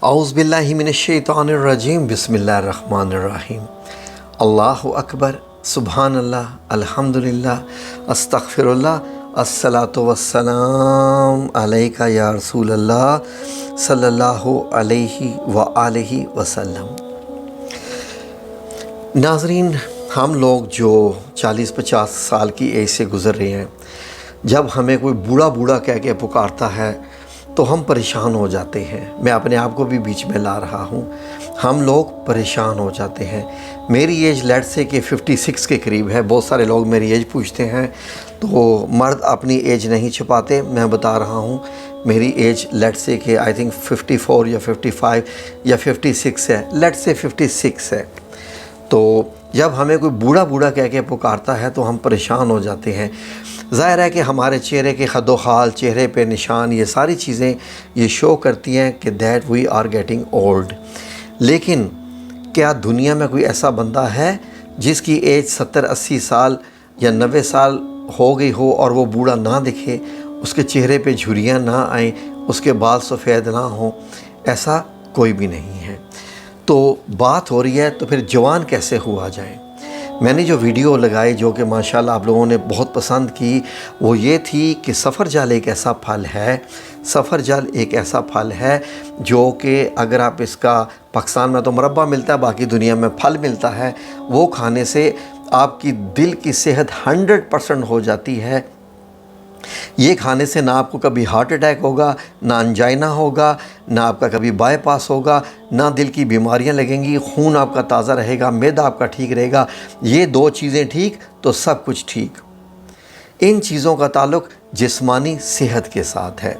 اعوذ باللہ من الشیطان الرجیم بسم اللہ الرحمن الرحیم اللہ اکبر سبحان اللہ الحمدللہ استغفر اللہ الصلاۃ والسلام علیکہ یا رسول اللہ صلی اللہ علیہ وآلہ وسلم۔ ناظرین، ہم لوگ جو 40-50 سال کی ایج سے گزر رہے ہیں، جب ہمیں کوئی بوڑھا کہہ کے پکارتا ہے تو ہم پریشان ہو جاتے ہیں۔ میں اپنے آپ کو بھی بیچ میں لا رہا ہوں، ہم لوگ پریشان ہو جاتے ہیں۔ میری ایج لیٹ سے کہ 56 کے قریب ہے۔ بہت سارے لوگ میری ایج پوچھتے ہیں تو مرد اپنی ایج نہیں چھپاتے، میں بتا رہا ہوں میری ایج لیٹ سے کہ آئی تھنک 54 یا 55 یا 56 ہے، لیٹ سے 56 ہے۔ تو جب ہمیں کوئی بوڑھا کہہ کے پکارتا ہے تو ہم پریشان ہو جاتے ہیں۔ ظاہر ہے کہ ہمارے چہرے کے خد و خال، چہرے پہ نشان، یہ ساری چیزیں یہ شو کرتی ہیں کہ that we are getting old. لیکن کیا دنیا میں کوئی ایسا بندہ ہے جس کی ایج 70-80 سال یا 90 سال ہو گئی ہو اور وہ بوڑھا نہ دکھے، اس کے چہرے پہ جھریاں نہ آئیں، اس کے بال سفید نہ ہوں؟ ایسا کوئی بھی نہیں ہے۔ تو بات ہو رہی ہے تو پھر جوان کیسے ہوا جائے؟ میں نے جو ویڈیو لگائی جو کہ ماشاءاللہ آپ لوگوں نے بہت پسند کی، وہ یہ تھی کہ سفر جل ایک ایسا پھل ہے، سفر جل ایک ایسا پھل ہے جو کہ اگر آپ اس کا، پاکستان میں تو مربع ملتا ہے، باقی دنیا میں پھل ملتا ہے، وہ کھانے سے آپ کی دل کی صحت 100% ہو جاتی ہے۔ یہ کھانے سے نہ آپ کو کبھی ہارٹ اٹیک ہوگا، نہ انجائنا ہوگا، نہ آپ کا کبھی بائی پاس ہوگا، نہ دل کی بیماریاں لگیں گی، خون آپ کا تازہ رہے گا، معدہ آپ کا ٹھیک رہے گا۔ یہ دو چیزیں ٹھیک تو سب کچھ ٹھیک۔ ان چیزوں کا تعلق جسمانی صحت کے ساتھ ہے،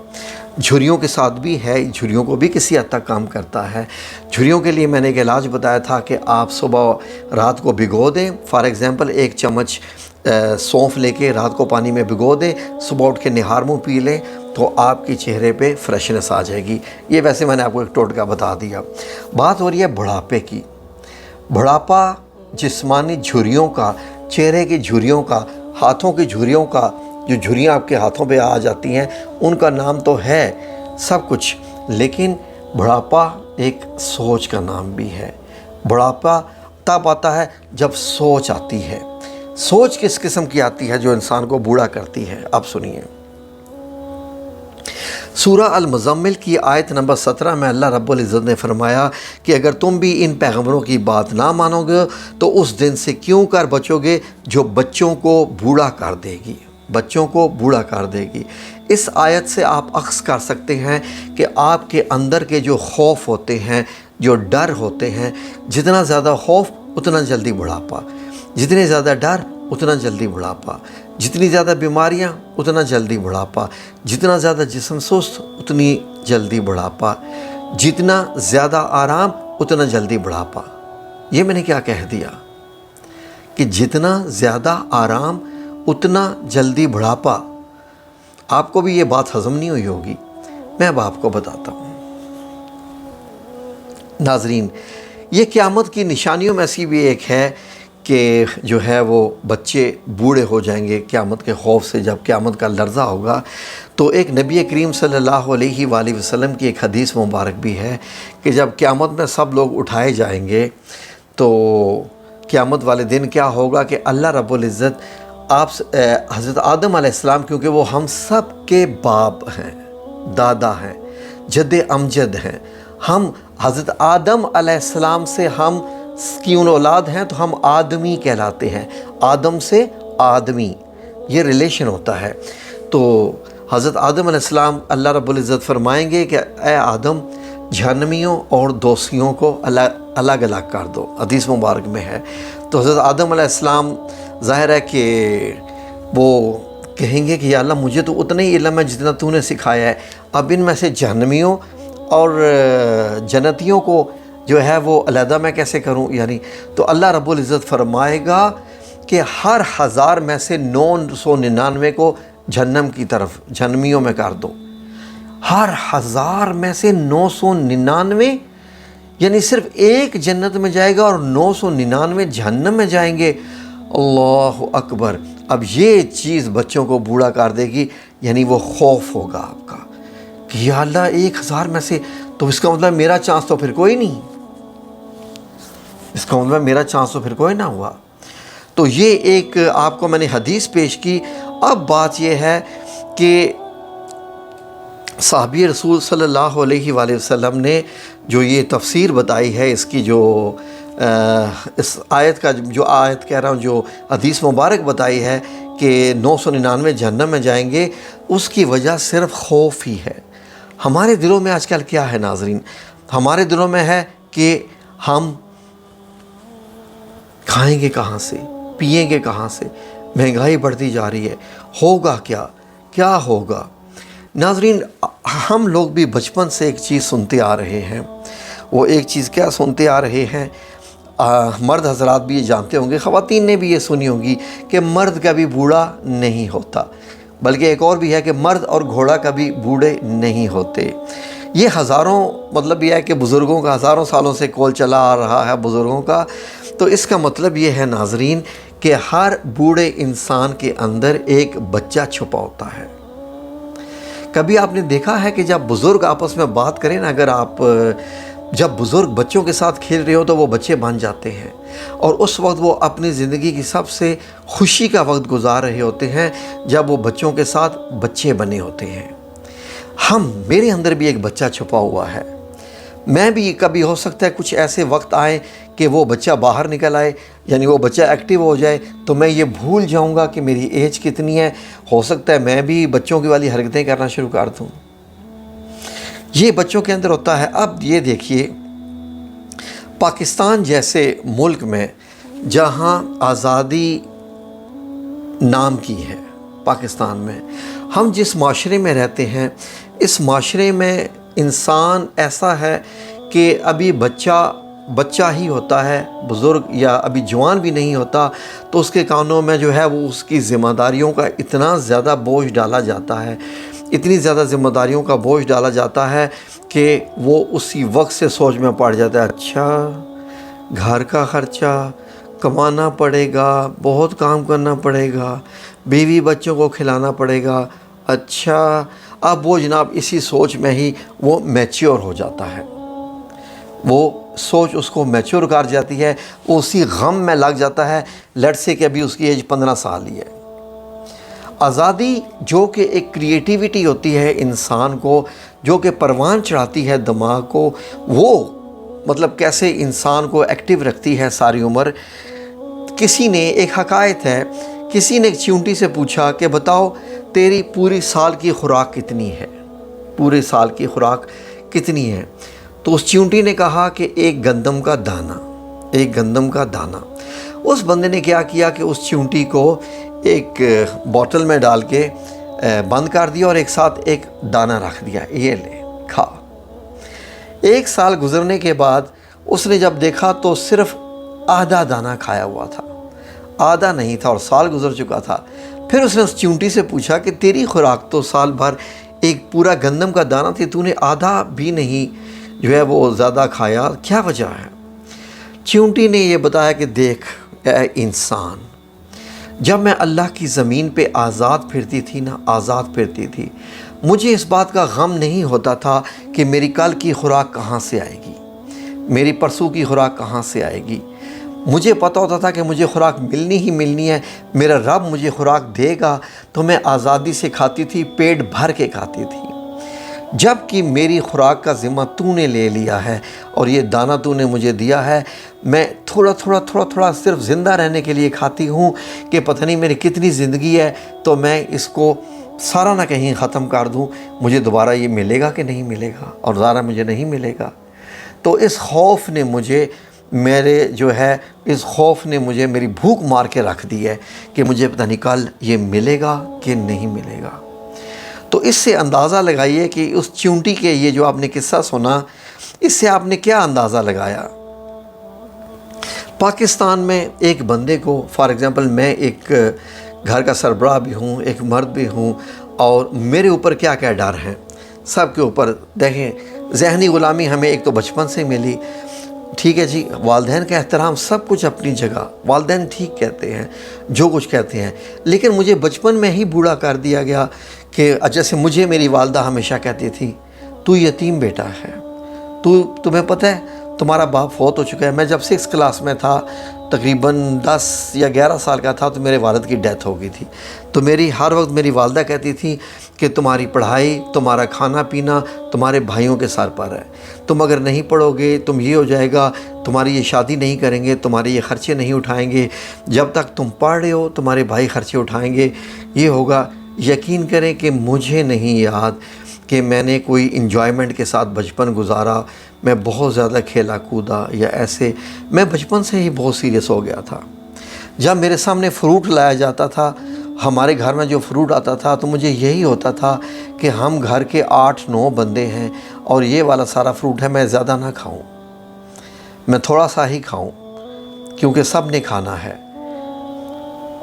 جھریوں کے ساتھ بھی ہے، جھریوں کو بھی کسی حد تک کام کرتا ہے۔ جھریوں کے لیے میں نے ایک علاج بتایا تھا کہ آپ صبح رات کو بھگو دیں، فار ایگزامپل 1 چمچ سونف لے کے رات کو پانی میں بھگو دیں، صبح اٹھ کے نہار منہ پی لیں تو آپ کے چہرے پہ فریشنس آ جائے گی۔ یہ ویسے میں نے آپ کو ایک ٹوٹکا بتا دیا۔ بات ہو رہی ہے بڑھاپے کی۔ بڑھاپا جسمانی جھریوں کا، چہرے کی جھریوں کا، ہاتھوں کی جھریوں کا، جو جھریاں آپ کے ہاتھوں پہ آ جاتی ہیں ان کا نام تو ہے سب کچھ، لیکن بڑھاپا ایک سوچ کا نام بھی ہے۔ بڑھاپا تب آتا ہے جب سوچ آتی ہے۔ سوچ کس قسم کی آتی ہے جو انسان کو بوڑھا کرتی ہے؟ اب سنیے، سورہ المزمل کی آیت نمبر 17 میں اللہ رب العزت نے فرمایا کہ اگر تم بھی ان پیغمبروں کی بات نہ مانو گے تو اس دن سے کیوں کر بچو گے جو بچوں کو بوڑھا کر دے گی، بچوں کو بوڑھا کر دے گی۔ اس آیت سے آپ اخذ کر سکتے ہیں کہ آپ کے اندر کے جو خوف ہوتے ہیں، جو ڈر ہوتے ہیں، جتنا زیادہ خوف اتنا جلدی بڑھاپا، جتنے زیادہ ڈر اتنا جلدی بڑھاپا، جتنی زیادہ بیماریاں اتنا جلدی بڑھاپا، جتنا زیادہ جسم سست اتنی جلدی بڑھاپا، جتنا زیادہ آرام اتنا جلدی بڑھاپا۔ یہ میں نے کیا کہہ دیا کہ جتنا زیادہ آرام اتنا جلدی بڑھاپا؟ آپ کو بھی یہ بات ہضم نہیں ہوئی ہوگی، میں اب آپ کو بتاتا ہوں۔ ناظرین، یہ قیامت کی نشانیوں میں سے بھی ایک ہے کہ جو ہے وہ بچے بوڑھے ہو جائیں گے قیامت کے خوف سے۔ جب قیامت کا لرزہ ہوگا تو ایک نبی کریم صلی اللہ علیہ وآلہ وسلم کی ایک حدیث مبارک بھی ہے کہ جب قیامت میں سب لوگ اٹھائے جائیں گے تو قیامت والے دن کیا ہوگا کہ اللہ رب العزت آپ حضرت آدم علیہ السلام، کیونکہ وہ ہم سب کے باپ ہیں، دادا ہیں، جد امجد ہیں، ہم حضرت آدم علیہ السلام سے ہم کیوں اولاد ہیں تو ہم آدمی کہلاتے ہیں، آدم سے آدمی، یہ ریلیشن ہوتا ہے۔ تو حضرت آدم علیہ السلام اللہ رب العزت فرمائیں گے کہ اے آدم، جہنمیوں اور دوستیوں کو الگ الگ کر دو، حدیث مبارک میں ہے۔ تو حضرت آدم علیہ السلام ظاہر ہے کہ وہ کہیں گے کہ یا اللہ مجھے تو اتنا ہی علم ہے جتنا تو نے سکھایا ہے، اب ان میں سے جہنمیوں اور جنتیوں کو جو ہے وہ علیحدہ میں کیسے کروں؟ یعنی تو اللہ رب العزت فرمائے گا کہ ہر 1000 میں سے 999 کو جہنم کی طرف، جہنمیوں میں کر دو۔ ہر 1000 میں سے 999، یعنی صرف ایک جنت میں جائے گا اور 999 جہنم میں جائیں گے۔ اللہ اکبر! اب یہ چیز بچوں کو بوڑھا کر دے گی، یعنی وہ خوف ہوگا آپ کا کہ یا اللہ 1000 میں سے تو اس کا مطلب میرا چانس تو پھر کوئی نہیں، اس کا مطلب میرا چانس تو پھر کوئی نہ ہوا۔ تو یہ ایک آپ کو میں نے حدیث پیش کی۔ اب بات یہ ہے کہ صحابی رسول صلی اللہ علیہ وآلہ وسلم نے جو یہ تفسیر بتائی ہے اس کی، جو اس آیت کا جو آیت کہہ رہا ہوں، جو حدیث مبارک بتائی ہے کہ 999 جہنم میں جائیں گے، اس کی وجہ صرف خوف ہی ہے۔ ہمارے دلوں میں آج کل کیا ہے ناظرین؟ ہمارے دلوں میں ہے کہ ہم کھائیں گے کہاں سے، پئیں گے کہاں سے، مہنگائی بڑھتی جا رہی ہے، ہوگا کیا ہوگا؟ ناظرین، ہم لوگ بھی بچپن سے ایک چیز سنتے آ رہے ہیں۔ وہ ایک چیز کیا سنتے آ رہے ہیں؟ مرد حضرات بھی یہ جانتے ہوں گے، خواتین نے بھی یہ سنی ہوگی کہ مرد کبھی بوڑھا نہیں ہوتا، بلکہ ایک اور بھی ہے کہ مرد اور گھوڑا کبھی بوڑھے نہیں ہوتے۔ یہ ہزاروں، مطلب یہ ہے کہ بزرگوں کا ہزاروں سالوں سے کول چلا آ رہا ہے بزرگوں کا۔ تو اس کا مطلب یہ ہے ناظرین کہ ہر بوڑھے انسان کے اندر ایک بچہ چھپا ہوتا ہے۔ کبھی آپ نے دیکھا ہے کہ جب بزرگ آپس میں بات کریں نا، اگر آپ جب بزرگ بچوں کے ساتھ کھیل رہے ہو تو وہ بچے بن جاتے ہیں، اور اس وقت وہ اپنی زندگی کی سب سے خوشی کا وقت گزار رہے ہوتے ہیں جب وہ بچوں کے ساتھ بچے بنے ہوتے ہیں۔ میرے اندر بھی ایک بچہ چھپا ہوا ہے۔ میں بھی کبھی ہو سکتا ہے کچھ ایسے وقت آئے کہ وہ بچہ باہر نکل آئے، یعنی وہ بچہ ایکٹیو ہو جائے، تو میں یہ بھول جاؤں گا کہ میری ایج کتنی ہے۔ ہو سکتا ہے میں بھی بچوں کی والی حرکتیں کرنا شروع کر دوں۔ یہ بچوں کے اندر ہوتا ہے۔ اب یہ دیکھیے، پاکستان جیسے ملک میں جہاں آزادی نام کی ہے، پاکستان میں ہم جس معاشرے میں رہتے ہیں، اس معاشرے میں انسان ایسا ہے کہ ابھی بچہ ہی ہوتا ہے، بزرگ یا ابھی جوان بھی نہیں ہوتا، تو اس کے کانوں میں جو ہے وہ اس کی ذمہ داریوں کا اتنا زیادہ بوجھ ڈالا جاتا ہے، اتنی زیادہ ذمہ داریوں کا بوجھ ڈالا جاتا ہے کہ وہ اسی وقت سے سوچ میں پڑ جاتا ہے، اچھا گھر کا خرچہ کمانا پڑے گا، بہت کام کرنا پڑے گا، بیوی بچوں کو کھلانا پڑے گا، اچھا اب وہ جناب اسی سوچ میں ہی وہ میچیور ہو جاتا ہے، وہ سوچ اس کو میچور کر جاتی ہے، وہ اسی غم میں لگ جاتا ہے۔ لیٹ سے کہ ابھی اس کی ایج 15 سال ہی ہے۔ آزادی جو کہ ایک کریٹیوٹی ہوتی ہے انسان کو، جو کہ پروان چڑھاتی ہے دماغ کو، وہ مطلب کیسے انسان کو ایکٹیو رکھتی ہے ساری عمر۔ کسی نے ایک حکایت ہے، کسی نے ایک چیونٹی سے پوچھا کہ بتاؤ تیری پوری سال کی خوراک کتنی ہے، پورے سال کی خوراک کتنی ہے؟ تو اس چیونٹی نے کہا کہ ایک گندم کا دانہ۔ اس بندے نے کیا کیا کہ اس چیونٹی کو ایک بوتل میں ڈال کے بند کر دیا اور ایک ساتھ ایک دانہ رکھ دیا، یہ لے کھا۔ ایک سال گزرنے کے بعد اس نے جب دیکھا تو صرف آدھا دانہ کھایا ہوا تھا، آدھا نہیں تھا، اور سال گزر چکا تھا۔ پھر اس نے اس چیونٹی سے پوچھا کہ تیری خوراک تو سال بھر ایک پورا گندم کا دانہ تھی، تو نے آدھا بھی نہیں جو ہے وہ زیادہ کھایا، کیا وجہ ہے؟ چیونٹی نے یہ بتایا کہ دیکھ اے انسان، جب میں اللہ کی زمین پہ آزاد پھرتی تھی، مجھے اس بات کا غم نہیں ہوتا تھا کہ میری کل کی خوراک کہاں سے آئے گی، میری پرسوں کی خوراک کہاں سے آئے گی۔ مجھے پتہ ہوتا تھا کہ مجھے خوراک ملنی ہے، میرا رب مجھے خوراک دے گا، تو میں آزادی سے کھاتی تھی، پیٹ بھر کے کھاتی تھی۔ جب کہ میری خوراک کا ذمہ تو نے لے لیا ہے اور یہ دانہ تو نے مجھے دیا ہے، میں تھوڑا صرف زندہ رہنے کے لیے کھاتی ہوں کہ پتہ نہیں میری کتنی زندگی ہے، تو میں اس کو سارا نہ کہیں ختم کر دوں، مجھے دوبارہ یہ ملے گا کہ نہیں ملے گا، اور دوبارہ مجھے نہیں ملے گا۔ تو اس خوف نے مجھے میری بھوک مار کے رکھ دی ہے کہ مجھے پتہ نہیں کل یہ ملے گا کہ نہیں ملے گا۔ تو اس سے اندازہ لگائیے کہ اس چیونٹی کے یہ جو آپ نے قصہ سنا، اس سے آپ نے کیا اندازہ لگایا؟ پاکستان میں ایک بندے کو، فار ایگزامپل میں ایک گھر کا سربراہ بھی ہوں، ایک مرد بھی ہوں، اور میرے اوپر کیا کیا ڈر ہیں، سب کے اوپر دیکھیں، ذہنی غلامی ہمیں ایک تو بچپن سے ملی، ٹھیک ہے جی، والدین کا احترام سب کچھ اپنی جگہ، والدین ٹھیک کہتے ہیں جو کچھ کہتے ہیں، لیکن مجھے بچپن میں ہی بوڑھا کر دیا گیا کہ جیسے مجھے میری والدہ ہمیشہ کہتی تھی تو یتیم بیٹا ہے، تمہیں پتہ ہے تمہارا باپ فوت ہو چکا ہے. میں جب 6 کلاس میں تھا، تقریباً 10 یا 11 سال کا تھا، تو میرے والد کی ڈیتھ ہو گئی تھی. تو ہر وقت میری والدہ کہتی تھی کہ تمہاری پڑھائی، تمہارا کھانا پینا تمہارے بھائیوں کے سر پر ہے. تم اگر نہیں پڑھو گے، تم یہ ہو جائے گا، تمہاری یہ شادی نہیں کریں گے، تمہارے یہ خرچے نہیں اٹھائیں گے. جب تک تم پڑھ رہے ہو تمہارے بھائی خرچے اٹھائیں گے، یہ ہوگا. یقین کریں کہ مجھے نہیں یاد کہ میں نے کوئی انجوائمنٹ کے ساتھ بچپن گزارا. میں بہت زیادہ کھیلا کودا یا ایسے. میں بچپن سے ہی بہت سیریس ہو گیا تھا. جب میرے سامنے فروٹ لایا جاتا تھا، ہمارے گھر میں جو فروٹ آتا تھا، تو مجھے یہی ہوتا تھا کہ ہم گھر کے 8-9 بندے ہیں اور یہ والا سارا فروٹ ہے، میں زیادہ نہ کھاؤں، میں تھوڑا سا ہی کھاؤں کیونکہ سب نے کھانا ہے.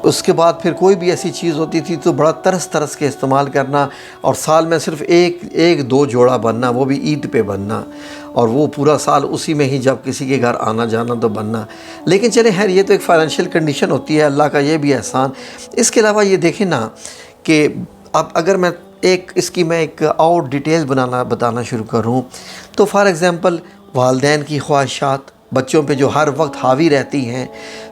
اس کے بعد پھر کوئی بھی ایسی چیز ہوتی تھی تو بڑا ترس کے استعمال کرنا، اور سال میں صرف ایک 2 جوڑا بننا، وہ بھی عید پہ بننا، اور وہ پورا سال اسی میں ہی جب کسی کے گھر آنا جانا تو بننا. لیکن چلیں خیر، یہ تو ایک فائنینشیل کنڈیشن ہوتی ہے، اللہ کا یہ بھی احسان. اس کے علاوہ یہ دیکھیں نا کہ اب اگر میں اس کی ایک اور ڈیٹیل بتانا شروع کروں تو فار ایگزامپل والدین کی خواہشات بچوں پہ جو ہر وقت حاوی رہتی ہیں.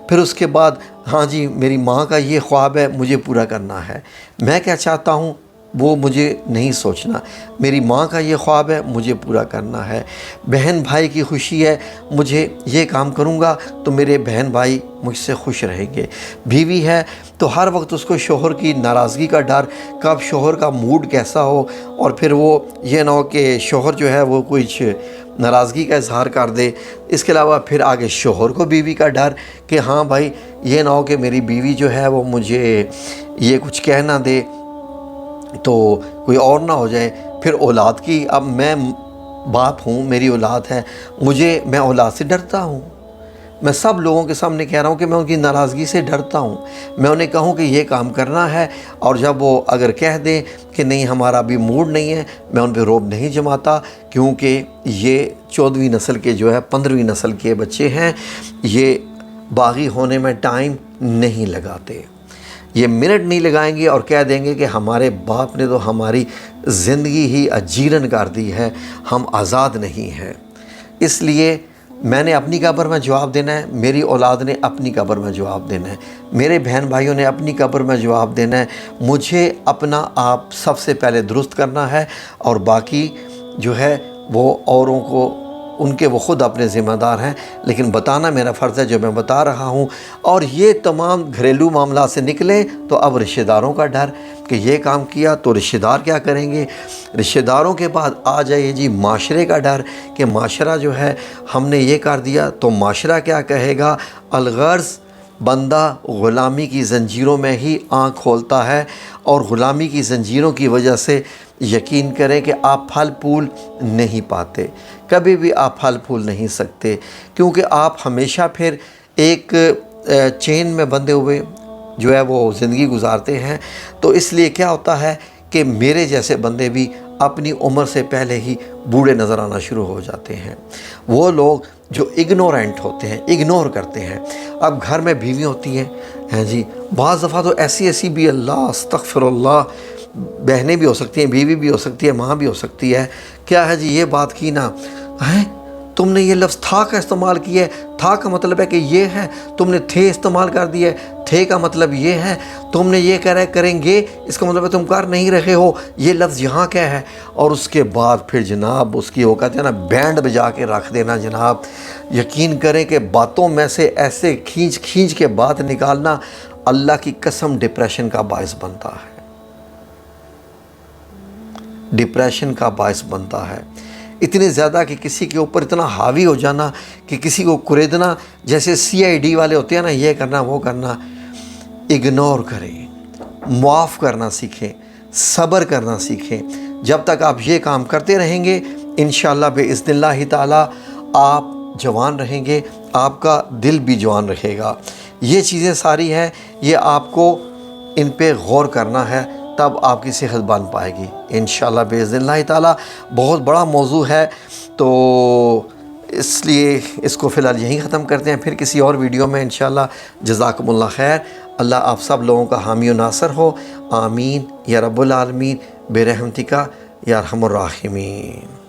پھر اس کے بعد ہاں جی میری ماں کا یہ خواب ہے، مجھے پورا کرنا ہے. میں کیا چاہتا ہوں وہ مجھے نہیں سوچنا. میری ماں کا یہ خواب ہے، مجھے پورا کرنا ہے. بہن بھائی کی خوشی ہے، مجھے یہ کام کروں گا تو میرے بہن بھائی مجھ سے خوش رہیں گے. بیوی ہے تو ہر وقت اس کو شوہر کی ناراضگی کا ڈر، کب شوہر کا موڈ کیسا ہو، اور پھر وہ یہ نہ ہو کہ شوہر جو ہے وہ کچھ ناراضگی کا اظہار کر دے. اس کے علاوہ پھر آگے شوہر کو بیوی کا ڈر کہ ہاں بھائی یہ نہ ہو کہ میری بیوی جو ہے وہ مجھے یہ کچھ کہہ نہ دے تو کوئی اور نہ ہو جائے. پھر اولاد کی، اب میں باپ ہوں، میری اولاد ہے، میں اولاد سے ڈرتا ہوں. میں سب لوگوں کے سامنے کہہ رہا ہوں کہ میں ان کی ناراضگی سے ڈرتا ہوں. میں انہیں کہوں کہ یہ کام کرنا ہے، اور جب وہ اگر کہہ دیں کہ نہیں ہمارا ابھی موڈ نہیں ہے، میں ان پہ روب نہیں جماتا، کیونکہ یہ 14ویں نسل کے جو ہے 15ویں نسل کے بچے ہیں. یہ باغی ہونے میں ٹائم نہیں لگاتے، یہ منٹ نہیں لگائیں گے اور کہہ دیں گے کہ ہمارے باپ نے تو ہماری زندگی ہی اجیرن کر دی ہے، ہم آزاد نہیں ہیں. اس لیے میں نے اپنی قبر میں جواب دینا ہے، میری اولاد نے اپنی قبر میں جواب دینا ہے، میرے بہن بھائیوں نے اپنی قبر میں جواب دینا ہے. مجھے اپنا آپ سب سے پہلے درست کرنا ہے، اور باقی جو ہے وہ اوروں کو ان کے وہ خود اپنے ذمہ دار ہیں. لیکن بتانا میرا فرض ہے جو میں بتا رہا ہوں. اور یہ تمام گھریلو معاملات سے نکلیں تو اب رشتہ داروں کا ڈر کہ یہ کام کیا تو رشتہ دار کیا کریں گے. رشتہ داروں کے بعد آ جائے جی معاشرے کا ڈر کہ معاشرہ جو ہے ہم نے یہ کر دیا تو معاشرہ کیا کہے گا. الغرض بندہ غلامی کی زنجیروں میں ہی آنکھ کھولتا ہے، اور غلامی کی زنجیروں کی وجہ سے یقین کریں کہ آپ پھل پھول نہیں پاتے، کبھی بھی آپ پھل پھول نہیں سکتے، کیونکہ آپ ہمیشہ پھر ایک چین میں بندھے ہوئے جو ہے وہ زندگی گزارتے ہیں. تو اس لیے کیا ہوتا ہے کہ میرے جیسے بندے بھی اپنی عمر سے پہلے ہی بوڑھے نظر آنا شروع ہو جاتے ہیں. وہ لوگ جو اگنورینٹ ہوتے ہیں، اگنور کرتے ہیں. اب گھر میں بیوی ہوتی ہیں جی، بعض دفعہ تو ایسی بھی، اللہ استغفر اللہ، بہنیں بھی ہو سکتی ہیں، بیوی بھی ہو سکتی ہے، ماں بھی ہو سکتی ہے. کیا ہے جی یہ بات کی نا، تم نے یہ لفظ تھا کا استعمال کیا ہے، تھا کا مطلب ہے کہ یہ ہے، تم نے تھے استعمال کر دیا ہے، تھے کا مطلب یہ ہے، تم نے یہ کہہ رہے کریں گے، اس کا مطلب ہے تم کر نہیں رہے ہو، یہ لفظ یہاں کیا ہے. اور اس کے بعد پھر جناب اس کی وہ کہتے ہیں نا بینڈ بجا کے رکھ دینا جناب. یقین کریں کہ باتوں میں سے ایسے کھینچ کے بات نکالنا اللہ کی قسم ڈپریشن کا باعث بنتا ہے، ڈپریشن کا باعث بنتا ہے. اتنے زیادہ کہ کسی کے اوپر اتنا حاوی ہو جانا کہ کسی کو کریدنا، جیسے CID والے ہوتے ہیں نا، یہ کرنا وہ کرنا. اگنور کریں، معاف کرنا سیکھیں، صبر کرنا سیکھیں. جب تک آپ یہ کام کرتے رہیں گے انشاءاللہ بإذن اللہ تعالی آپ جوان رہیں گے، آپ کا دل بھی جوان رہے گا. یہ چیزیں ساری ہیں، یہ آپ کو ان پہ غور کرنا ہے، تب آپ کی صحت بن پائے گی انشاءاللہ بإذن اللہ تعالی. بہت بڑا موضوع ہے، تو اس لیے اس کو فی الحال یہیں ختم کرتے ہیں، پھر کسی اور ویڈیو میں انشاءاللہ. جزاکم اللہ خیر. اللہ آپ سب لوگوں کا حامی و ناصر ہو. آمین یا رب العالمین برحمتک یا ارحم الراحمین.